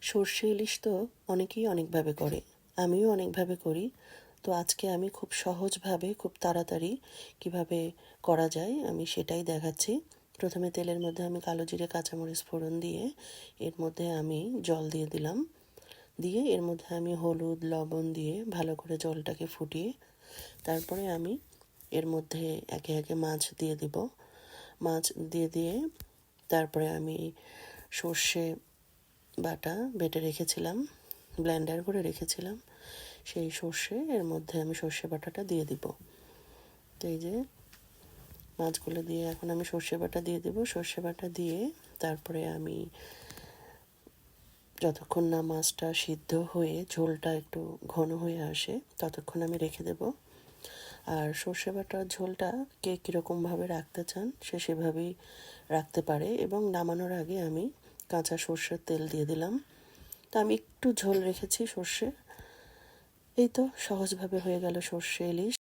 সর্ষে ইলিশ তো অনেকেই অনেকভাবে করে, আমিও অনেকভাবে করি। তো আজকে আমি খুব সহজভাবে, খুব তাড়াতাড়ি কিভাবে করা যায় আমি সেটাই দেখাচ্ছি। প্রথমে তেলের মধ্যে আমি কালো জিরে কাঁচামরিচ ফোড়ন দিয়ে এর মধ্যে আমি জল দিয়ে দিলাম। দিয়ে এর মধ্যে আমি হলুদ লবণ দিয়ে ভালো করে জলটাকে ফুটিয়ে তারপরে আমি এর মধ্যে একে একে মাছ দিয়ে দিব। মাছ দিয়ে তারপরে আমি সর্ষে বাটা বেটে রেখেছিলাম, ব্লেন্ডার করে রেখেছিলাম, সেই সর্ষে এর মধ্যে আমি সর্ষে বাটাটা দিয়ে দিব। তো এই যে মাছগুলো দিয়ে এখন আমি সর্ষে বাটা দিয়ে দেব। সর্ষে বাটা দিয়ে তারপরে আমি যতক্ষণ না মাছটা সিদ্ধ হয়ে ঝোলটা একটু ঘন হয়ে আসে ততক্ষণ আমি রেখে দেব। আর সর্ষে বাটার ঝোলটা কে কীরকমভাবে রাখতে চান সে সেভাবেই রাখতে পারে। এবং নামানোর আগে আমি কাঁচা সর্ষের তেল দিয়ে দিলাম। তো আমি একটু ঝোল রেখেছি সর্ষে। এই তো সহজভাবে হয়ে গেল সর্ষে ইলিশ।